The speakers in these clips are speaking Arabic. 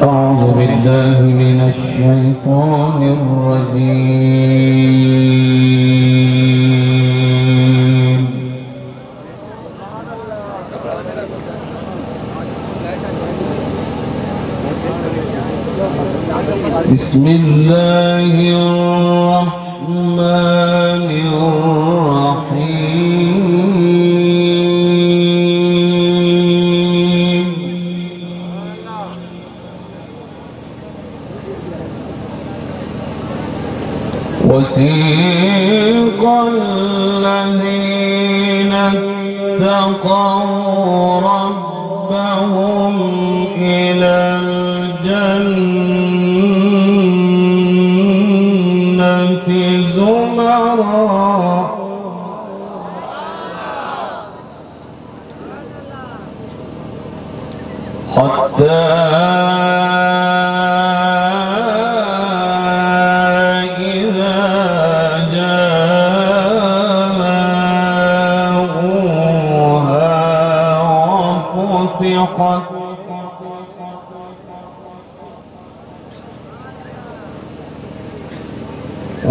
أعوذ بالله من الشيطان الرجيم. بسم الله الرحمن الرحيم. وسيق الذين اتقوا ربهم إلى الجنة زمرا حتى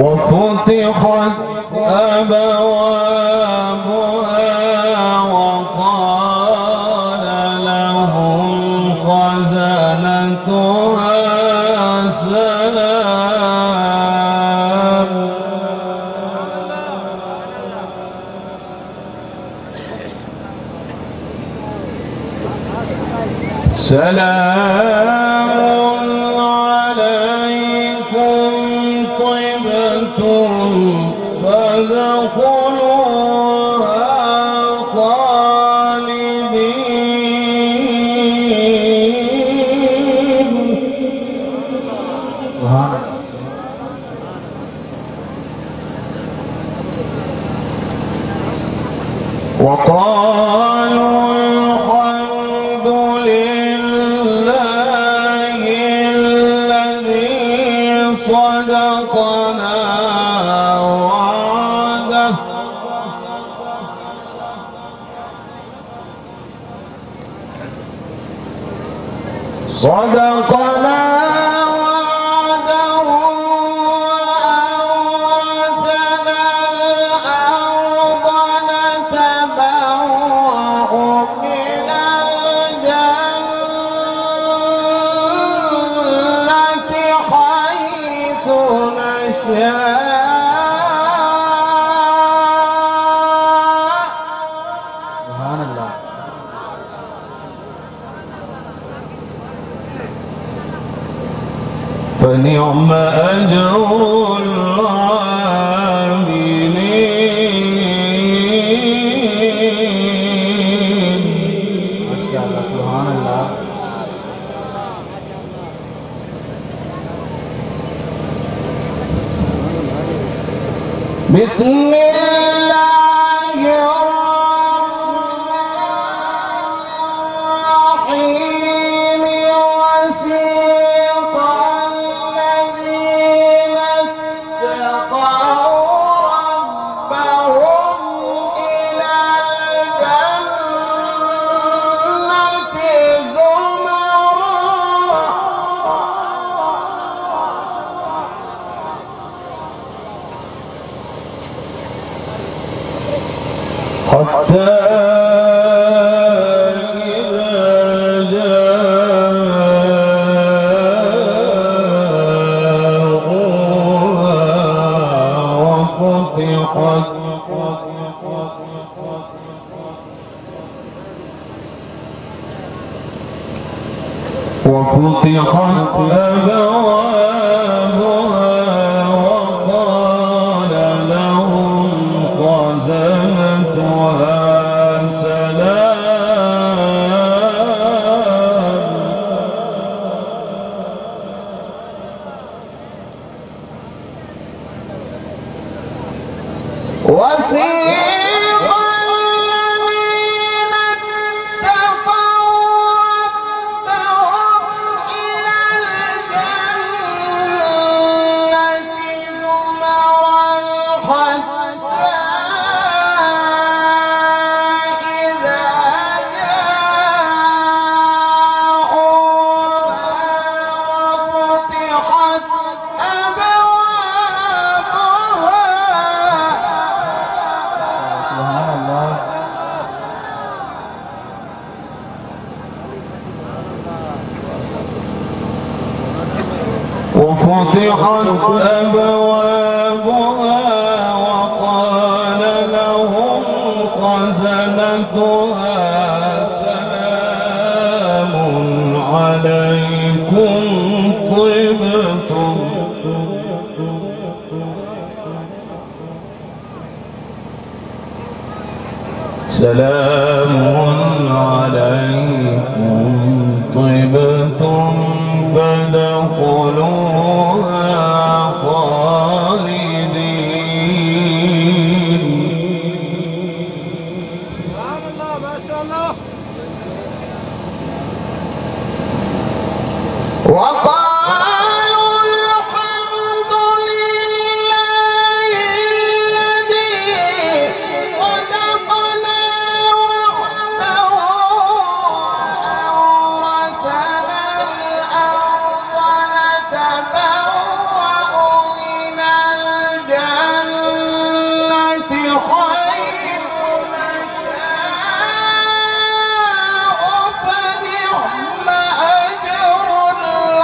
وفتحت أبوابها وقال لهم خزنتها سلام عليكم طبتم فادخلوها خالدين. وقالوا الحمد لله الذي صدقنا وعده صدقنا وعده وأورثنا الأرض نتبوأ من الجنة حيث نشاء. سبحان الله. فنعم أجر العاملين. ما شاء الله. سبحان الله. بسم الله الرحمن الرحيم. وسيق الذين اتقوا ربهم إلى الجنة زمرا حتى إذا جاءوها وفتحت أبوابها وقال لهم خزنتها سلام. وسيق الذين اتقوا ربهم إلى الجنة زمرا حتى إذا جاءوها وفتحت أبوابها وقال لهم خزنتها سلام عليكم طبتم سلام عليكم طبتم فادخلوها خالدين. سبحان الله ما شاء الله. وقالوا الحمد لله الذي صدقنا وعده وأورثنا الأرض نتبوأ من الجنة حيث نشاء فنعم أجر العاملين.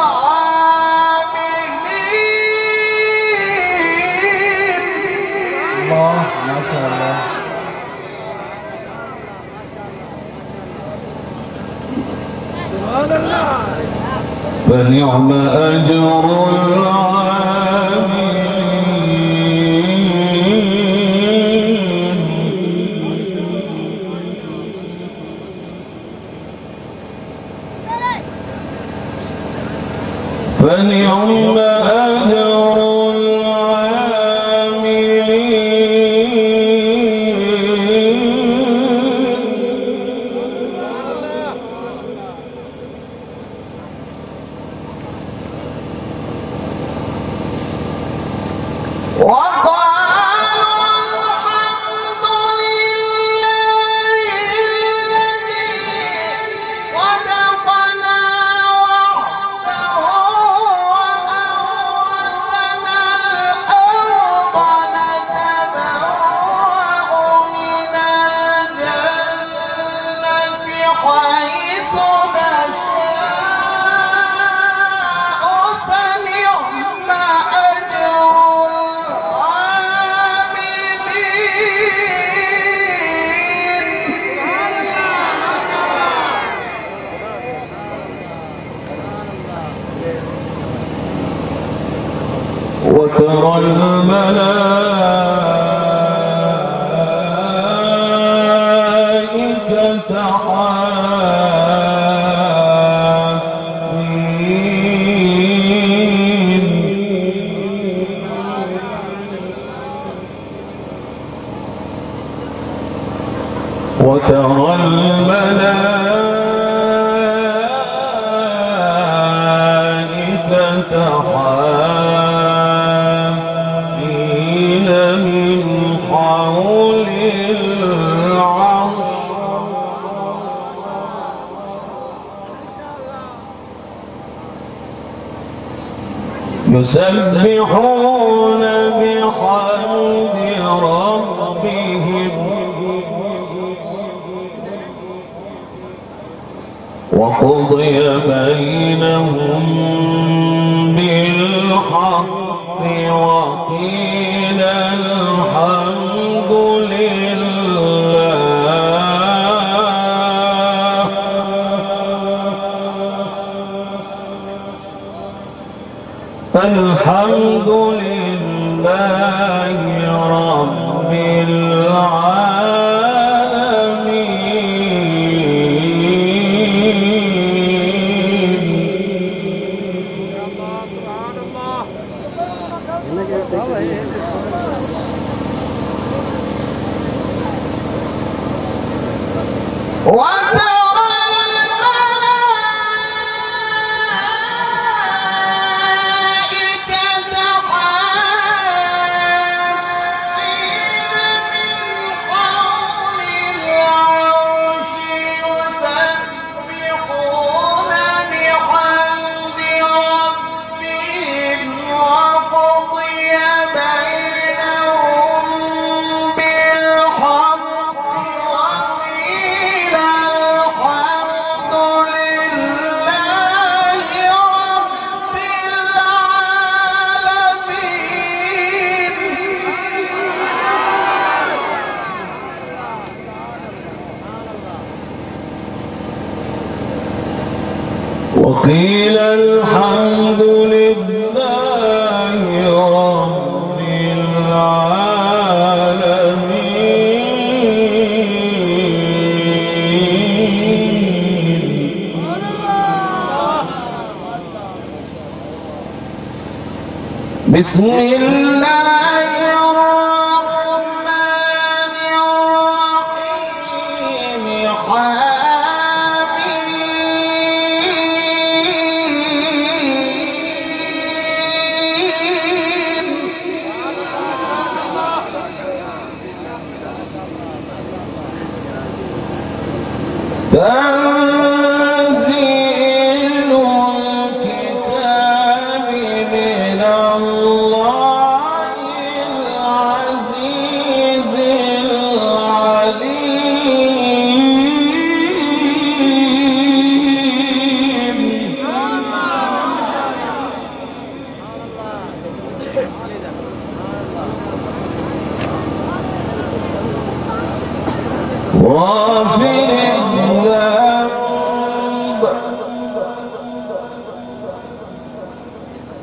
الله ما شاء الله. سبحان الله. فنعم أجر العاملين. فنعم أجر وقالوا الحمد لله الذي صدقنا وعده وأورثنا الأرض نتبوأ من الجنة حيث نشاء فنعم أجر وترى الملائكة حافين وترى الملائكة حافين من حول العرش يسبحون بحمد ربهم وقضي بينهم بالحق وقيل الحمد لله. الحمد لله رب العالمين. يا الله سبحان الله. وترى الملائكة وقيل الحمد لله رب العالمين. بسم الله الرحمن الرحيم. تنزيل الكتاب من الله العزيز العليم. غافر الذنب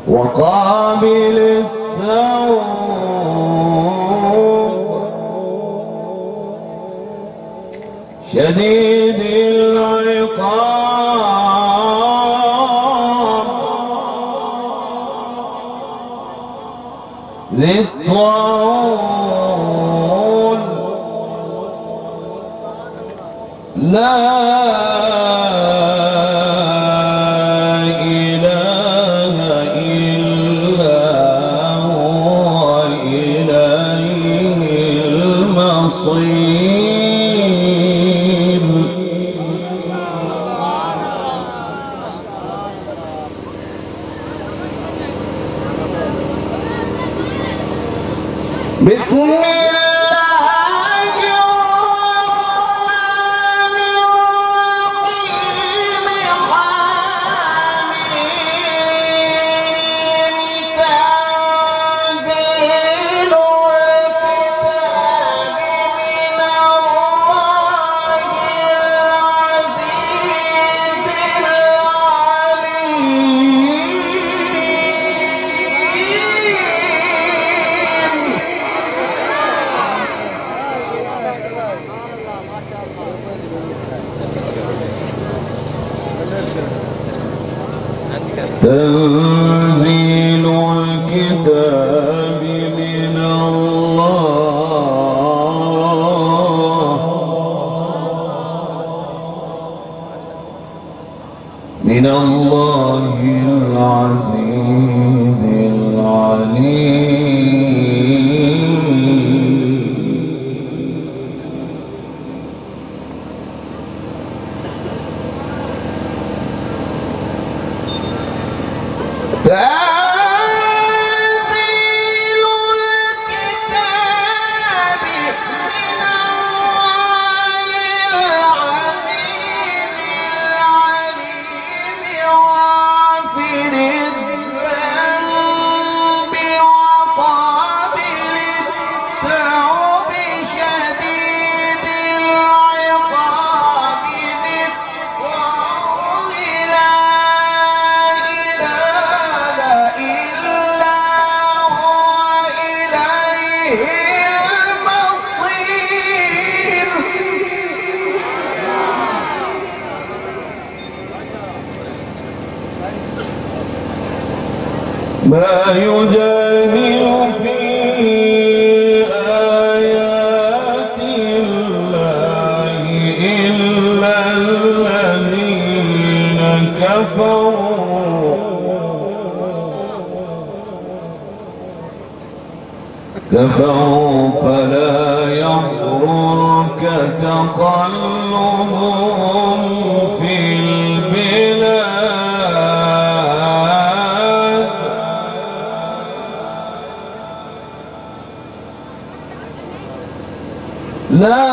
وقابل التوب شديد العقاب ذي الطول لا إله إلا هو إليه المصير. بسم الله تنزيل الكتاب من الله العزيز العليم. تنزيل الكتاب من الله العزيز العليم. غافر الذنب وقابل التوب شديد العقاب ذي الطول لا ما يجادل في آيات الله إلا الذين كفروا فلا يغررك تقلبهم في البلاد. لا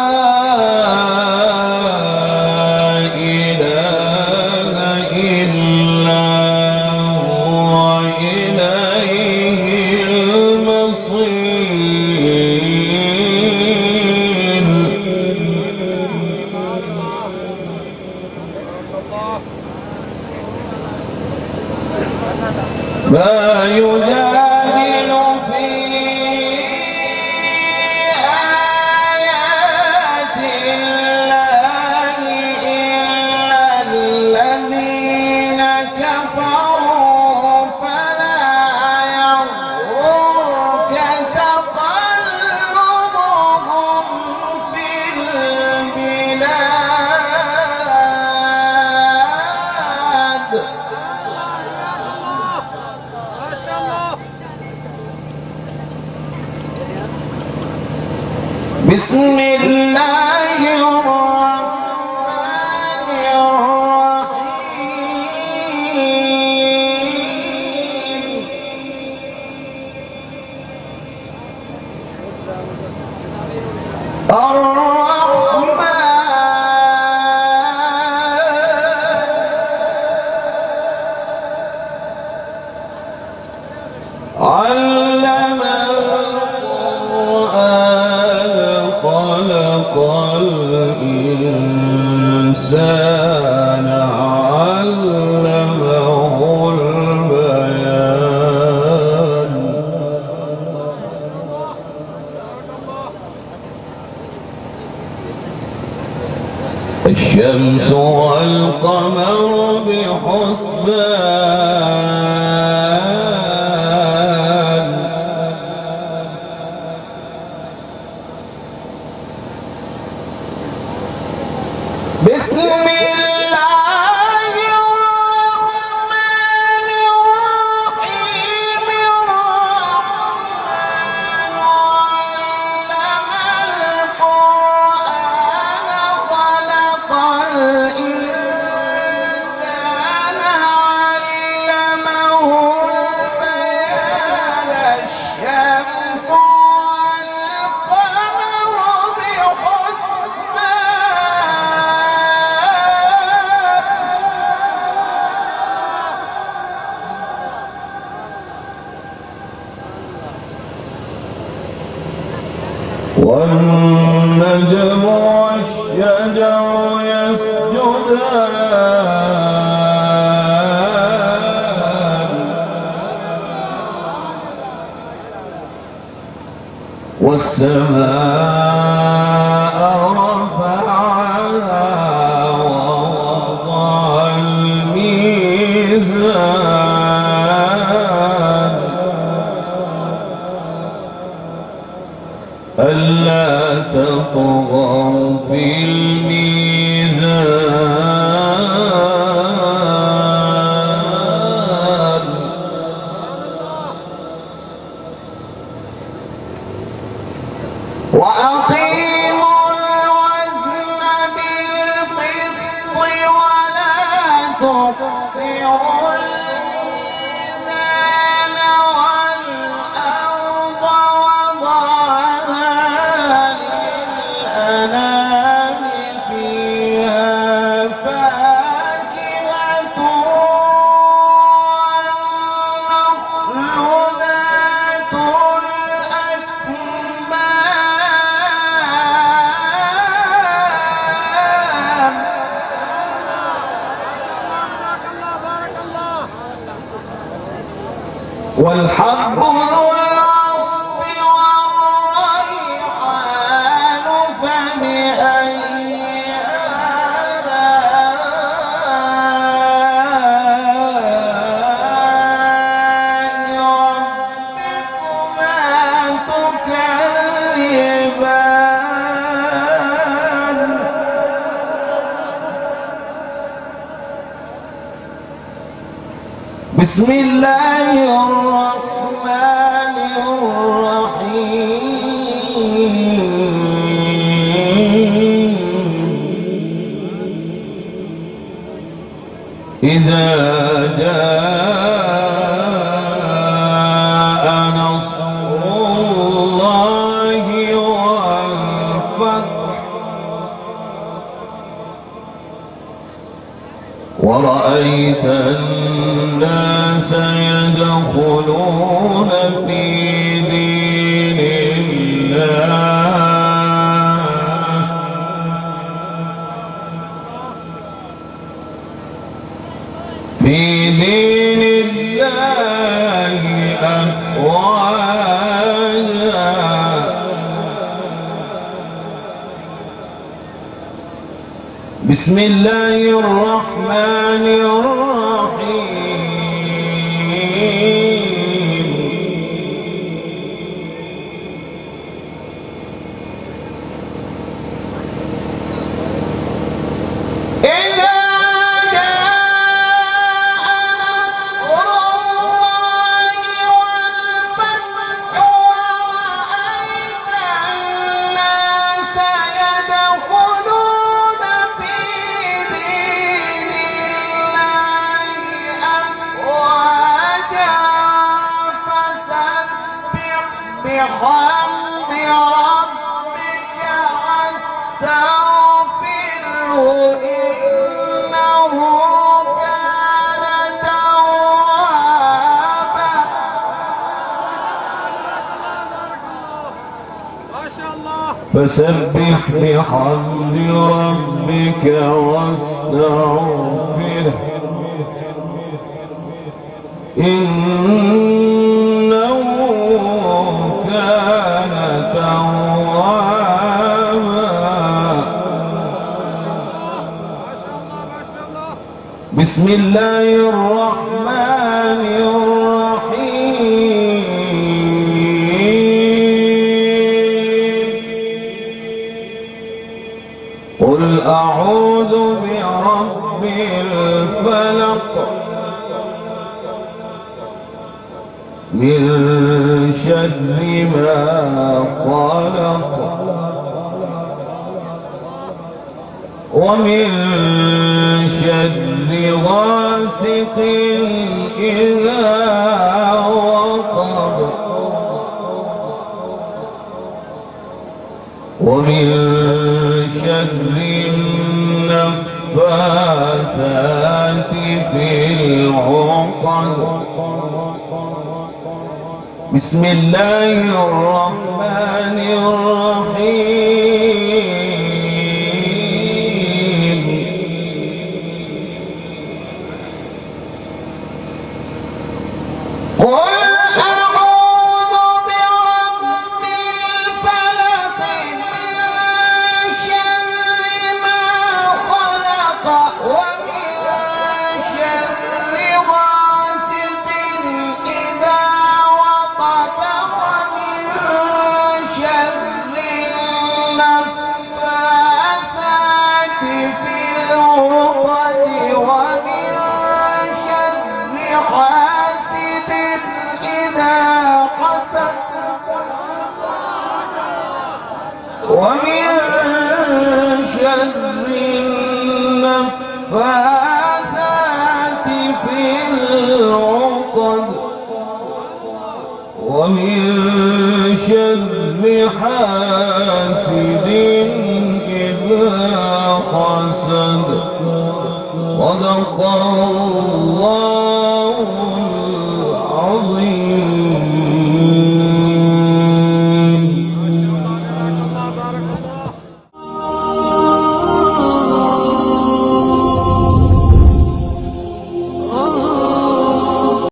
إله إلا هو إليه المصير. ما يجادل في آيات الله إلا الذين كفروا فلا يغرك تقلبهم في البلاد. بسم الله الرحمن الرحيم. علم القرآن خلق الإنسان علمه البيان. الشمس والقمر بحسبان. بسم الله الرحمن الرحيم. الرحمن علم القرآن خلق الإنسان علمه البيان. الشمس والقمر والنجم والشجر يسجدان. والسماء رفعها ووضع الميزان ألا تطغوا في الميزان. وأقيموا الوزن بالقسط ولا تخسروا الميزان. والأرض وضعها للأنام فيها فاكهة والنخل ذات الأكمام. والحب ذو العصف والريحان. فبأي آلاء ربكما تكذبان. بسم الله الرحمن الرحيم. إذا جاء نصر الله والفتح ورأيت الناس يدخلون في دين الله في دين الله بسم الله الرحمن الرحيم بحمد ربك واستغفره إنه كان توابا. ما شاء الله. فسبح بحمد ربك واستغفره إنه كان توابا. بسم الله الرحمن الرحيم قل أعوذ برب الفلق من شر ما خلق ومن شر غاسق إذا وقب ومن شر النفاثات في العقد. بسم الله الرحمن الرحيم قل أعوذ برب الفلق من شر ما خلق ومن شر غاسق إذا وقب ومن شر النفاثات في العقد ومن شر حاسد إذا حسد ومن شر النفاثات في العقد ومن شر حاسد إذا حسد. صدق الله